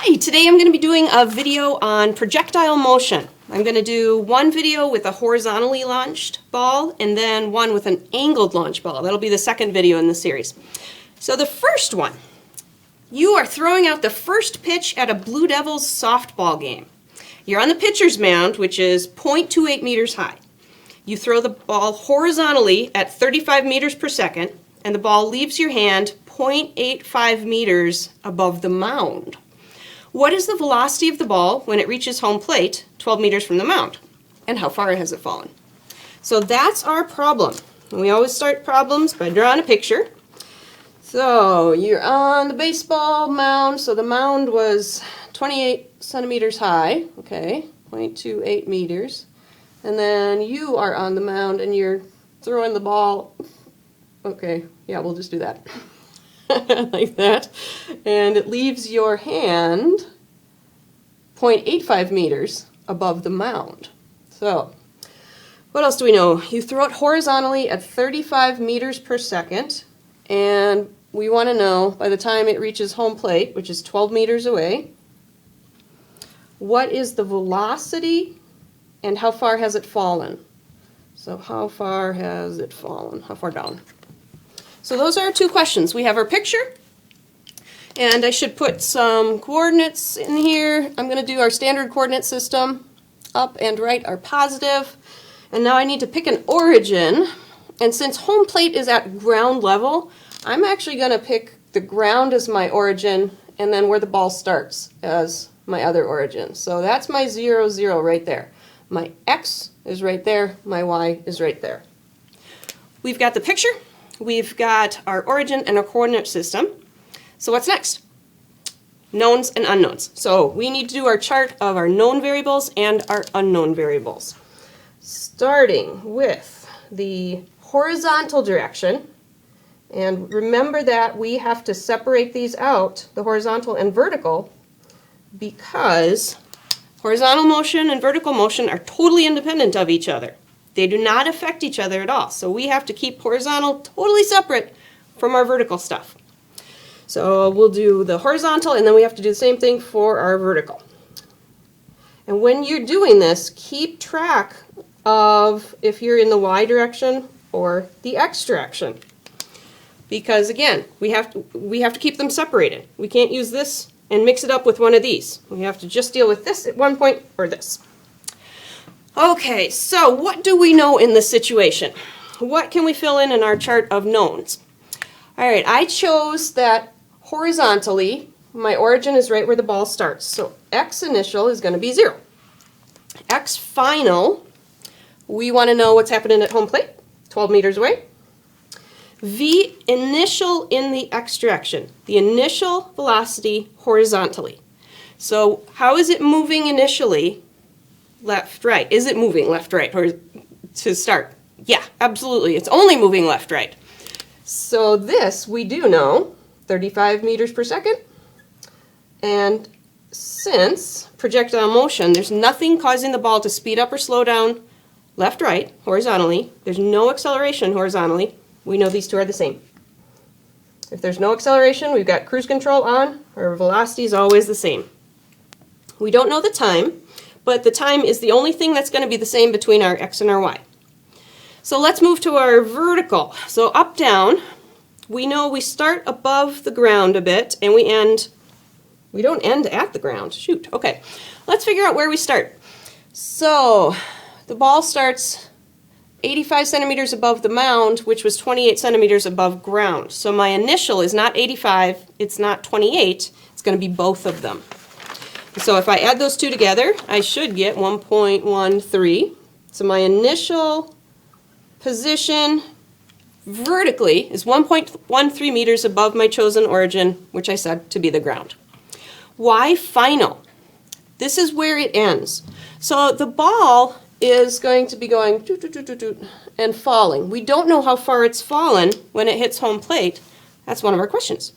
Hi, today I'm going to be doing a video on projectile motion. I'm going to do one video with a horizontally launched ball and then one with an angled launch ball. That'll be the second video in the series. So the first one, you are throwing out the first pitch at a Blue Devils softball game. You're on the pitcher's mound, which is 0.28 meters high. You throw the ball horizontally at 35 meters per second, and the ball leaves your hand 0.85 meters above the mound. What is the velocity of the ball when it reaches home plate 12 meters from the mound? And how far has it fallen? So that's our problem. And we always start problems by drawing a picture. So you're on the baseball mound. So the mound was 28 centimeters high. Okay, 0.28 meters. And then you are on the mound and you're throwing the ball. Okay, yeah, we'll just do that. Like that, and it leaves your hand 0.85 meters above the mound. So what else do we know? You throw it horizontally at 35 meters per second, and we want to know by the time it reaches home plate, which is 12 meters away, what is the velocity and how far has it fallen? So how far has it fallen? How far down? So those are our two questions. We have our picture, and I should put some coordinates in here. I'm going to do our standard coordinate system. Up and right are positive. And now I need to pick an origin. And since home plate is at ground level, I'm actually going to pick the ground as my origin and then where the ball starts as my other origin. So that's my 0, 0 right there. My X is right there. My Y is right there. We've got the picture. We've got our origin and our coordinate system. So what's next? Knowns and unknowns. So we need to do our chart of our known variables and our unknown variables. Starting with the horizontal direction. And remember that we have to separate these out, the horizontal and vertical, because horizontal motion and vertical motion are totally independent of each other. They do not affect each other at all. So we have to keep horizontal totally separate from our vertical stuff. So we'll do the horizontal and then we have to do the same thing for our vertical. And when you're doing this, keep track of if you're in the Y direction or the X direction. Because again, we have to keep them separated. We can't use this and mix it up with one of these. We have to just deal with this at one point or this. Okay, so what do we know in this situation? What can we fill in our chart of knowns? All right, I chose that horizontally, my origin is right where the ball starts. So X initial is going to be 0. X final, we want to know what's happening at home plate, 12 meters away. V initial in the X direction, the initial velocity horizontally. So how is it moving initially? Left, right. Is it moving left, right, or to start? Yeah, absolutely. It's only moving left, right. So this we do know, 35 meters per second. And since projectile motion, there's nothing causing the ball to speed up or slow down left, right, horizontally. There's no acceleration horizontally. We know these two are the same. If there's no acceleration, we've got cruise control on. Our velocity is always the same. We don't know the time, but the time is the only thing that's going to be the same between our X and our Y. So let's move to our vertical. So up, down, we know we start above the ground a bit and we don't end at the ground. Shoot, okay. Let's figure out where we start. So the ball starts 85 centimeters above the mound, which was 28 centimeters above ground. So my initial is not 85, it's not 28, it's going to be both of them. So if I add those two together, I should get 1.13. So my initial position vertically is 1.13 meters above my chosen origin, which I said to be the ground. Y final. This is where it ends. So the ball is going to be going doot, doot, doot, doot, doot, and falling. We don't know how far it's fallen when it hits home plate. That's one of our questions.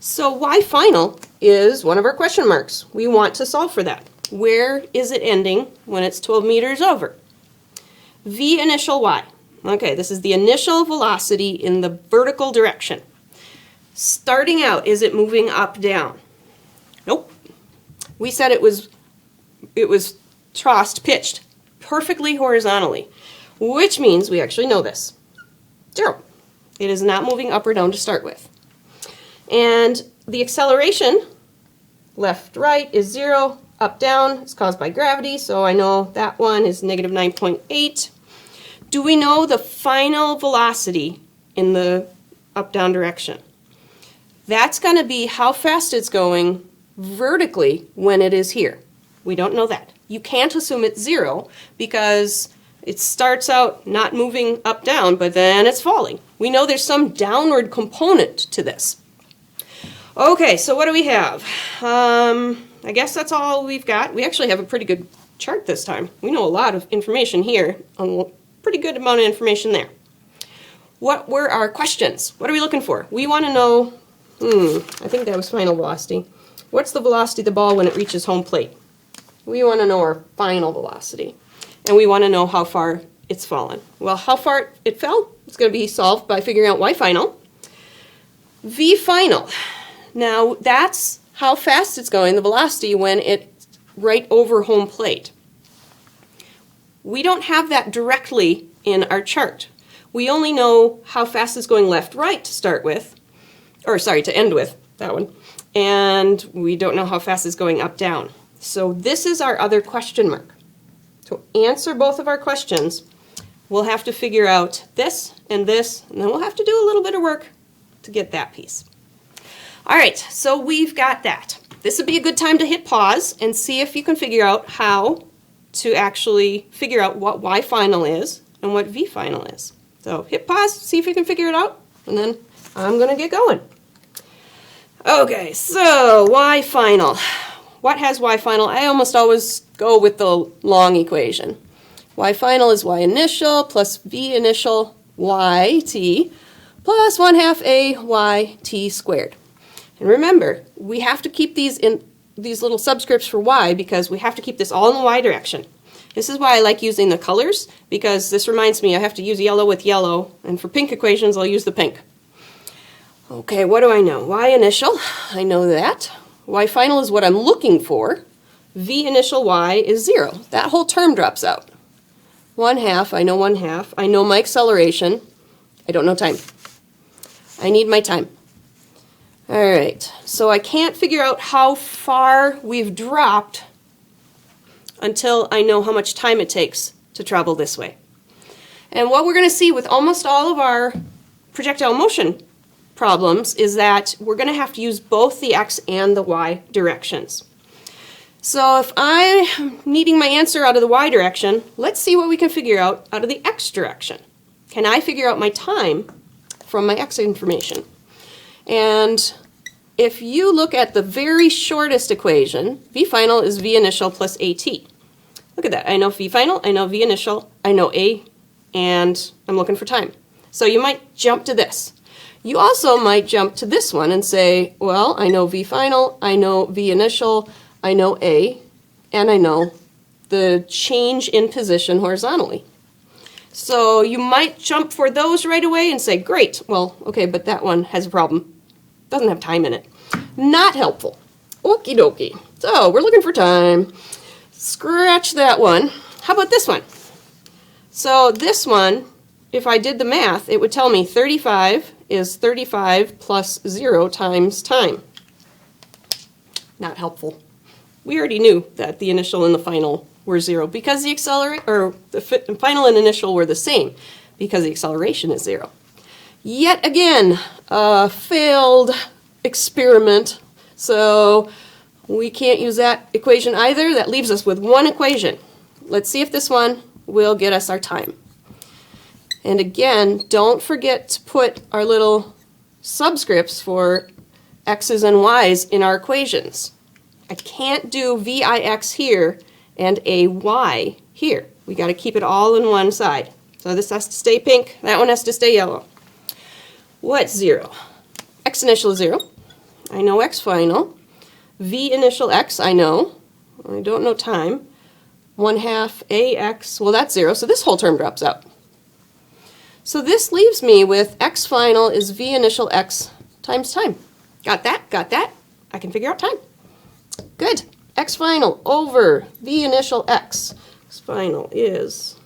So Y final is one of our question marks. We want to solve for that. Where is it ending when it's 12 meters over? V initial Y. Okay, this is the initial velocity in the vertical direction. Starting out, is it moving up, down? Nope. We said it was tossed, pitched perfectly horizontally, which means we actually know this. 0. It is not moving up or down to start with. And the acceleration, left, right, is 0. Up, down is caused by gravity, so I know that one is negative 9.8. Do we know the final velocity in the up-down direction? That's going to be how fast it's going vertically when it is here. We don't know that. You can't assume it's 0 because it starts out not moving up, down, but then it's falling. We know there's some downward component to this. Okay, so what do we have? I guess that's all we've got. We actually have a pretty good chart this time. We know a lot of information here, a pretty good amount of information there. What were our questions? What are we looking for? We want to know, I think that was final velocity. What's the velocity of the ball when it reaches home plate? We want to know our final velocity. And we want to know how far it's fallen. Well, how far it fell, it's going to be solved by figuring out y final. V final. Now, that's how fast it's going, the velocity, when it's right over home plate. We don't have that directly in our chart. We only know how fast it's going left-right to start with, or sorry, to end with, that one. And we don't know how fast it's going up-down. So this is our other question mark. To answer both of our questions, we'll have to figure out this, and then we'll have to do a little bit of work to get that piece. All right, so we've got that. This would be a good time to hit pause and see if you can figure out how to actually figure out what y final is and what v final is. So hit pause, see if you can figure it out, and then I'm going to get going. Okay, so y final. What has y final? I almost always go with the long equation. Y final is y initial plus v initial yt plus 1/2 a yt squared. And remember, we have to keep these in these little subscripts for y because we have to keep this all in the y direction. This is why I like using the colors, because this reminds me I have to use yellow with yellow, and for pink equations I'll use the pink. Okay, what do I know? Y initial, I know that. Y final is what I'm looking for. V initial y is 0. That whole term drops out. 1/2, I know 1/2. I know my acceleration. I don't know time. I need my time. All right, so I can't figure out how far we've dropped until I know how much time it takes to travel this way. And what we're going to see with almost all of our projectile motion problems is that we're going to have to use both the x and the y directions. So if I'm needing my answer out of the y direction, let's see what we can figure out of the x direction. Can I figure out my time from my x information? And if you look at the very shortest equation, v final is v initial plus at. Look at that. I know v final, I know v initial, I know a, and I'm looking for time. So you might jump to this. You also might jump to this one and say, well, I know v final, I know v initial, I know a, and I know the change in position horizontally. So you might jump for those right away and say, great, well, okay, but that one has a problem. Doesn't have time in it. Not helpful. Okie dokie. So we're looking for time. Scratch that one. How about this one? So this one, if I did the math, it would tell me 35 is 35 plus 0 times time. Not helpful. We already knew that the initial and the final were 0 because the the final and initial were the same because the acceleration is 0. Yet again, a failed experiment, so we can't use that equation either. That leaves us with one equation. Let's see if this one will get us our time. And again, don't forget to put our little subscripts for x's and y's in our equations. I can't do vix here and a y here. We got to keep it all in one side. So this has to stay pink, that one has to stay yellow. What's 0? X initial is 0. I know x final. V initial x, I know. I don't know time. 1/2 ax, well that's 0, so this whole term drops out. So this leaves me with x final is v initial x times time. Got that? Got that? I can figure out time. Good. x final over v initial x. X final is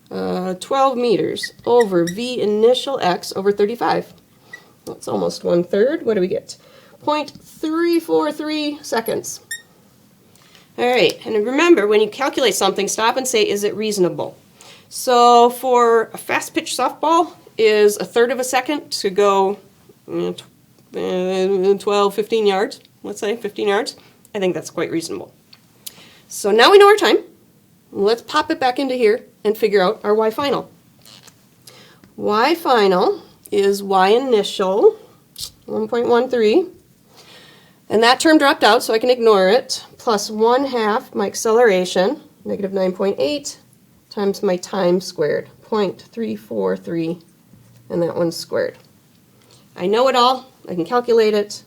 12 meters over v initial x over 35. That's almost 1/3. What do we get? 0.343 seconds. All right, and remember, when you calculate something, stop and say, is it reasonable? So for a fast pitch softball is 1/3 of a second to go 12, 15 yards. Let's say 15 yards. I think that's quite reasonable. So now we know our time. Let's pop it back into here and figure out our y final. Y final is y initial, 1.13. And that term dropped out, so I can ignore it, plus 1/2 my acceleration, negative 9.8, times my time squared, 0.343, and that one's squared. I know it all. I can calculate it.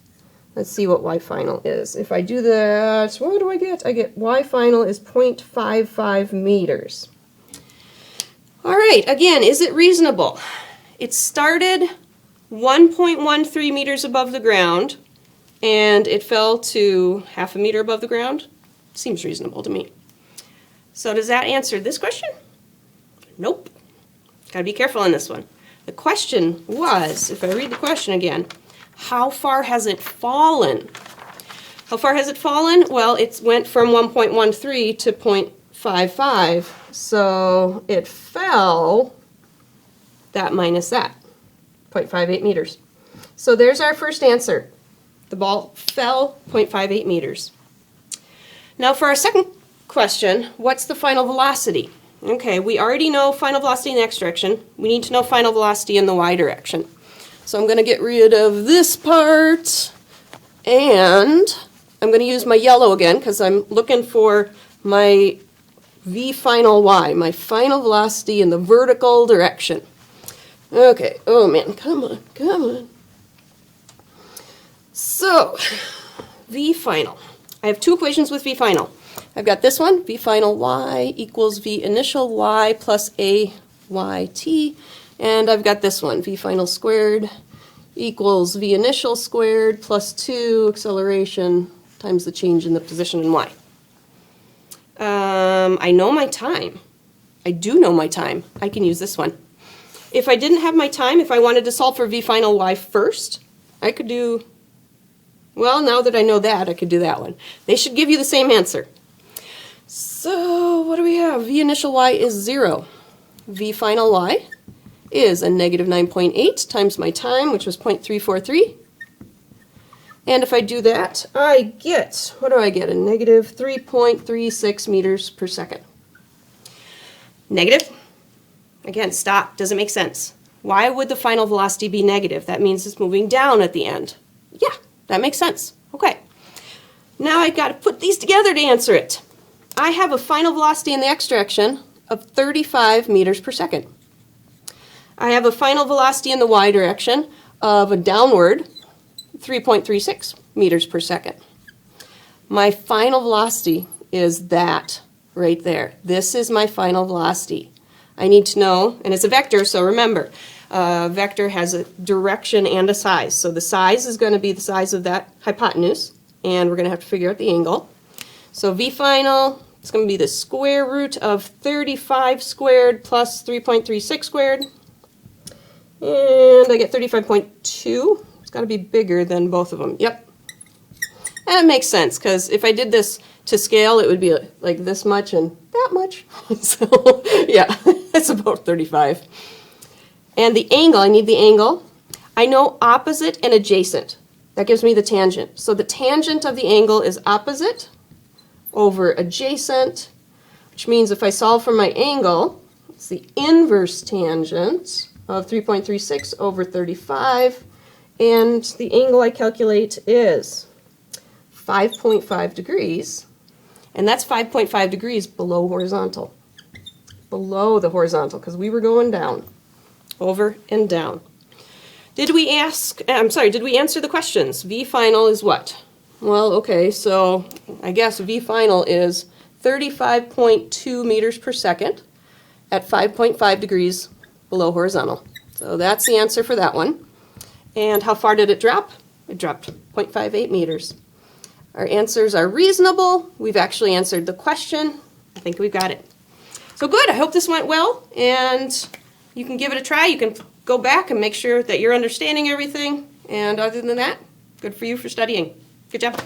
Let's see what y final is. If I do that, what do I get? I get y final is 0.55 meters. All right, again, is it reasonable? It started 1.13 meters above the ground, and it fell to 1/2 meter above the ground. Seems reasonable to me. So does that answer this question? Nope. Gotta be careful on this one. The question was, if I read the question again, how far has it fallen? How far has it fallen? Well, it went from 1.13 to 0.55, so it fell that minus that, 0.58 meters. So there's our first answer. The ball fell 0.58 meters. Now for our second question, what's the final velocity? Okay, we already know final velocity in the x direction. We need to know final velocity in the y direction. So I'm going to get rid of this part, and I'm going to use my yellow again because I'm looking for my v final y, my final velocity in the vertical direction. Okay, oh man, come on, come on. So, v final. I have two equations with v final. I've got this one, v final y equals v initial y plus a yt. And I've got this one, v final squared equals v initial squared plus 2 acceleration times the change in the position in y. I know my time. I do know my time. I can use this one. If I didn't have my time, if I wanted to solve for v final y first, I could do, well, now that I know that, I could do that one. They should give you the same answer. So what do we have? V initial y is 0. V final y is a negative 9.8 times my time, which was 0.343. And if I do that, I get, what do I get? A negative 3.36 meters per second. Negative? Again, stop. Doesn't make sense. Why would the final velocity be negative? That means it's moving down at the end. Yeah, that makes sense. Okay. Now I've got to put these together to answer it. I have a final velocity in the x direction of 35 meters per second. I have a final velocity in the y direction of a downward 3.36 meters per second. My final velocity is that right there. This is my final velocity. I need to know, and it's a vector, so remember, vector has a direction and a size. So the size is going to be the size of that hypotenuse, and we're going to have to figure out the angle. So v final, it's going to be the square root of 35 squared plus 3.36 squared. And I get 35.2. It's got to be bigger than both of them. Yep. And it makes sense, because if I did this to scale, it would be like this much and that much. So, yeah, it's about 35. And the angle, I need the angle. I know opposite and adjacent. That gives me the tangent. So the tangent of the angle is opposite over adjacent, which means if I solve for my angle, it's the inverse tangent of 3.36 over 35, and the angle I calculate is 5.5 degrees, and that's 5.5 degrees below horizontal. Below the horizontal, because we were going down, over and down. Did we answer the questions? V final is what? Well, okay, so I guess V final is 35.2 meters per second at 5.5 degrees below horizontal. So that's the answer for that one. And how far did it drop? It dropped 0.58 meters. Our answers are reasonable. We've actually answered the question. I think we've got it. So good, I hope this went well, and you can give it a try. You can go back and make sure that you're understanding everything. And other than that, good for you for studying. Good job.